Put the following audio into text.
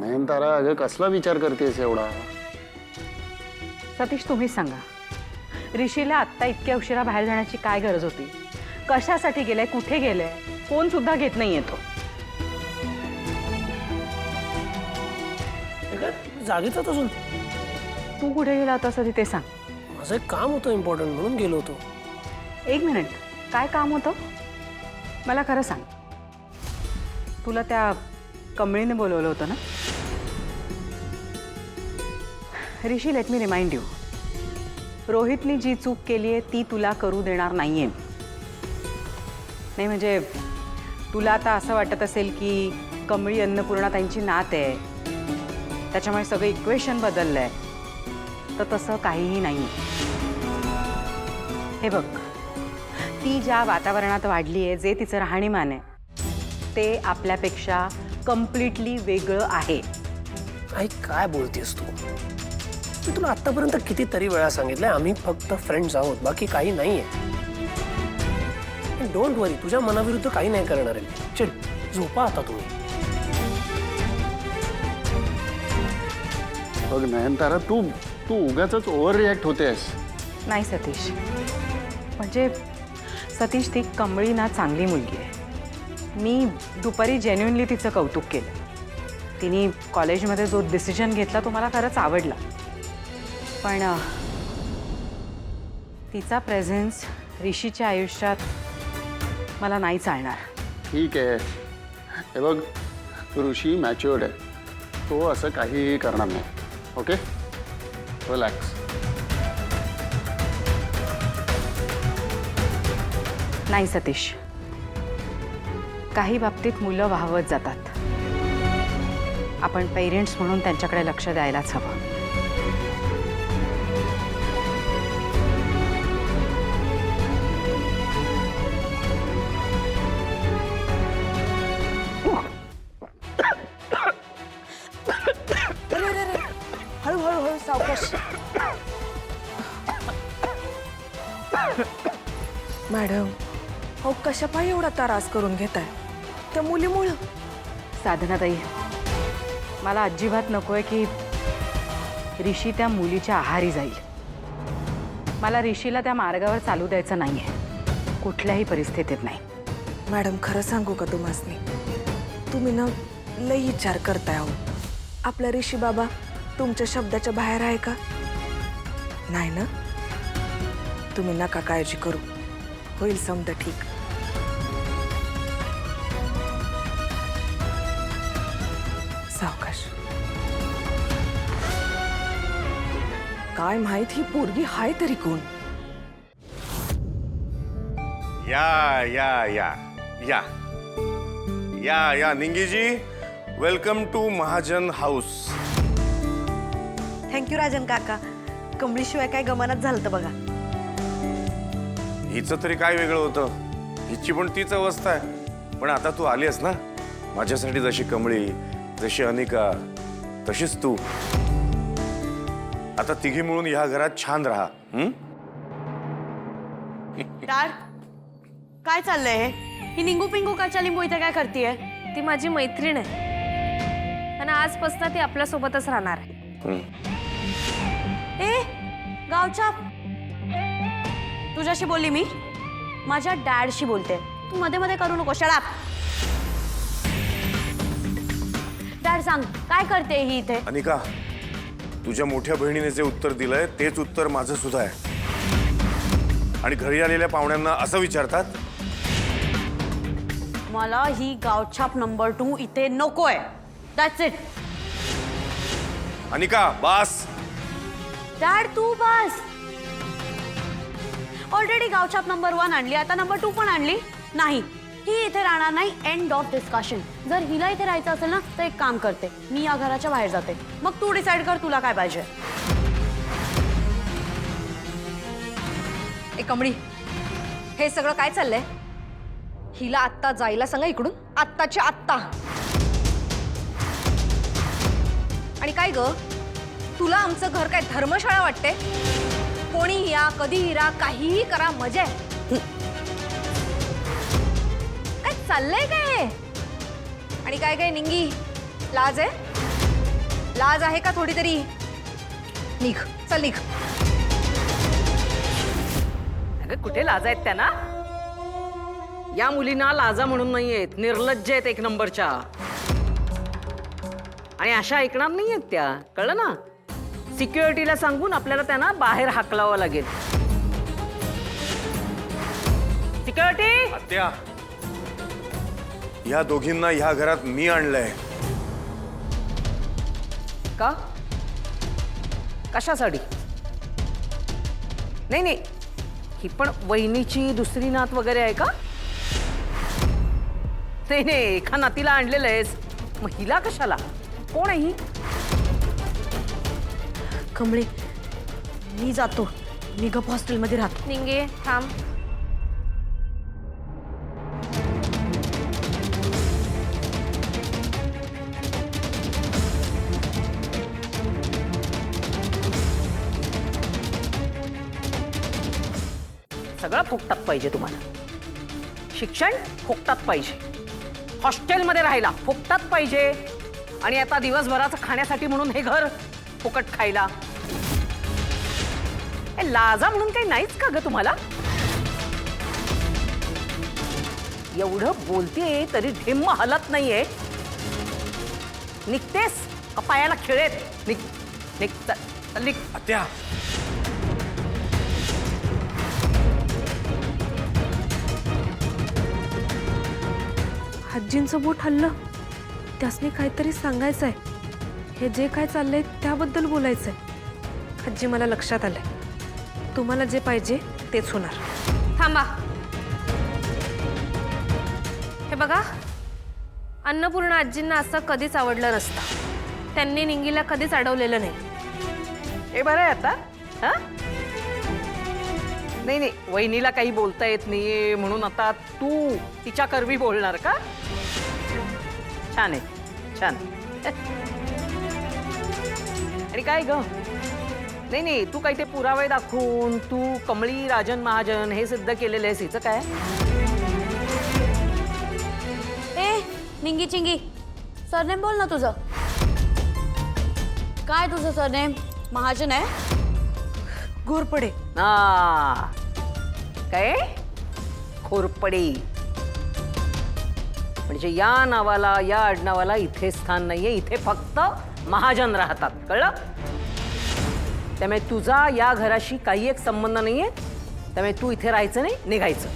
नयनतारा, अगं कसला विचार करतेस एवढा? सतीश, तुम्हीच सांगा, ऋषीला आत्ता इतक्या उशिरा बाहेर जाण्याची काय गरज होती? कशासाठी गेलाय, कुठे गेलाय? फोन सुद्धा घेत नाहीये तो. जागेच अजून. तू कुठे गेला होतास आधी ते सांग. माझं एक काम होतं इम्पॉर्टंट, म्हणून गेलो होतो. एक मिनिट, काय काम होतं? मला खरं सांग. तुला त्या कमळीने बोलवलं होतं ना? ऋषी, लेट मी रिमाइंड यू, रोहितनी जी चूक केली आहे ती तुला करू देणार नाहीये. नाही म्हणजे तुला आता असं वाटत असेल की कमळी अन्नपूर्णा त्यांची नात आहे, त्याच्यामुळे सगळं इक्वेशन बदललंय, तर तसं काहीही नाही. हे बघ, ती ज्या वातावरणात वाढली आहे, जे तिचं राहणीमान आहे, ते आपल्यापेक्षा कम्प्लिटली वेगळं आहे. आई, काय बोलतेस तू? मी तुला आतापर्यंत कितीतरी वेळा सांगितलंय, आम्ही फक्त फ्रेंड्स आहोत, बाकी काही नाहीये. डोंट वरी, तुझ्या मनाविरुद्ध काही नाही करणार आहे. चल, झोपा आता तुम्ही. बघ नयनतारा, तू तू उगाचच ओव्हर रिॲक्ट होतेस. नाही सतीश, म्हणजे सतीश, ती कमळी ना चांगली मुलगी आहे. मी दुपारी जेन्युइनली तिचं कौतुक केलं. तिने कॉलेजमध्ये जो डिसिजन घेतला तो मला खरंच आवडला, पण तिचा प्रेझेन्स ऋषीच्या आयुष्यात मला नाही चालणार. ठीक आहे, हे बघ, ऋषी मॅच्युअर्ड आहे, तो असं काहीही करणार नाही. Okay, relax. नाही सतीश, काही बाबतीत मुलं वाहवत जातात. आपण पेरेंट्स म्हणून त्यांच्याकडे लक्ष द्यायलाच हवं. हळूहळू सावकाश. मॅडम, हो कशा पायी एवढा त्रास करून घेताय? त्या मुलीमुळं? साधनाताई, मला अजिबात नकोय की ऋषी त्या मुलीच्या आहारी जाईल. मला ऋषीला त्या मार्गावर चालू द्यायचं नाहीये, कुठल्याही परिस्थितीत नाही. मॅडम, खरं सांगू का तुम्हासनी, तुम्ही ना लई विचार करताय. हो, आपला ऋषी बाबा तुमच्या शब्दाच्या बाहेर आहे का? नाही ना? तुम्ही नका काळजी करू, होईल समजा ठीक. सावकाश. काय माहित ही पोरगी हाय तरी कोण? या या या या या या निंगीजी, welcome to Mahajan house. Thank you Rajan काका. कमळीशिवाय काय गमनात झालं तर बघा. हिचं तरी काय वेगळं होतं, हिची पण तीच अवस्था आहे. पण आता तू आलीस ना, माझ्यासाठी जशी कमळी, जशी अनिका, तशीच तू. आता तिघी मिळून ह्या घरात छान राहा. डॅड, काय चाललंय हे? ही निंगू पिंगू काच्या लिंबू इथे काय करतेय? ती माझी मैत्रीण आहे आणि आजपासून ती आपल्या सोबतच राहणार आहे. ए गावच्या, तुझ्याशी बोलली मी? माझ्या डॅडशी बोलते. तू मध्ये मध्ये करू नको. Shut up. डॅड, सांग काय करते ही इथे? अनिका, तुझ्या मोठ्या बहिणीने जे उत्तर दिलंय तेच उत्तर माझं सुद्धा आहे. आणि घरी आलेल्या पाहुण्यांना असं विचारतात. मला ही गावछाप नंबर 2 इथे नकोय. That's it. अनिका, बास. डॅड, तू बस. ऑलरेडी गावछाप नंबर 1 आणली, आता नंबर 2 पण आणली. नाही, ही इथे राहणार नाही. End of discussion. जर हिला इथे राहायचं असेल ना, तर एक काम करते, मी या घराच्या बाहेर जाते. मग तू डिसाईड कर तुला काय पाहिजे. ए कमळी, हे सगळं काय चाललंय? हिला आत्ता जायला सांगा इकडून, आत्ताच्या आत्ता. आणि काय ग, तुला आमचं घर काय धर्मशाळा वाटते? कोणी या, कधीही राहा, काहीही करा, मजा आहे. काय चाललंय काय? आणि काय काय निंगी, लाज आहे? लाज आहे का थोडी तरी? निघ, चल निघ. अगं कुठे लाज आहेत त्यांना? या मुलींना लाजा म्हणून नाहीयेत, निर्लज्ज आहेत एक नंबरच्या. आणि अशा ऐकणार नाहीयेत त्या, कळलं ना? सिक्युरिटीला सांगून आपल्याला त्यांना बाहेर हाकलावं लागेल. सिक्युरिटी, आत्या, या दोघींना ह्या घरात मी आणलंय. का? कशासाठी? नाही नाही, ही पण वहिनीची दुसरी नात वगैरे आहे का? नाही नाही, एका नातीला आणलेलं आहेस, मग हिला कशाला? कोण आहे ही? कमळे, मी जातो. मी गप हॉस्टेलमध्ये राहतो. निंगे थांब. सगळं फुकटात पाहिजे तुम्हाला. शिक्षण फुकटात पाहिजे, हॉस्टेलमध्ये राहायला फुकटात पाहिजे, आणि आता दिवसभराचं खाण्यासाठी म्हणून हे घर फुकट खायला. लाजा म्हणून काही नाहीच का ग तुम्हाला? एवढं बोलते तरी ढिम्म हलत नाहीये. निघतेस का पायाला खेळेत? निघ निघ, चल निघ. आत्या, आजींचं बोट हल्लं. त्यासनी काहीतरी सांगायचं आहे. हे जे काय चाललंय त्याबद्दल बोलायचंय. आजी, मला लक्षात आलंय, तुम्हाला जे पाहिजे तेच होणार. थांबा. हे बघा, अन्नपूर्णा आजींना असं कधीच आवडलं नसतं. त्यांनी निंगीला कधीच अडवलेलं नाही. हे बरं आहे आता. हा, नाही नाही, वहिनीला काही बोलता येत नाहीये म्हणून आता तू तिच्या करवी बोलणार का? छान आहे, छान. आणि काय ग? नाही नाही, तू काही ते पुरावे दाखवून तू कमळी राजन महाजन हे सिद्ध केलेलं आहेस, हिचं काय? ए निंगी चिंगी, सरनेम बोल ना तुझं. काय तुझं सरनेम? महाजन आहे? घोरपडे. काय? खोरपडे. म्हणजे या नावाला, या आडनावाला इथे स्थान नाहीये. इथे फक्त महाजन राहतात, कळलं? त्यामुळे तुझा या घराशी काही एक संबंध नाहीये. त्यामुळे तू इथे राहायचं नाही, निघायचं.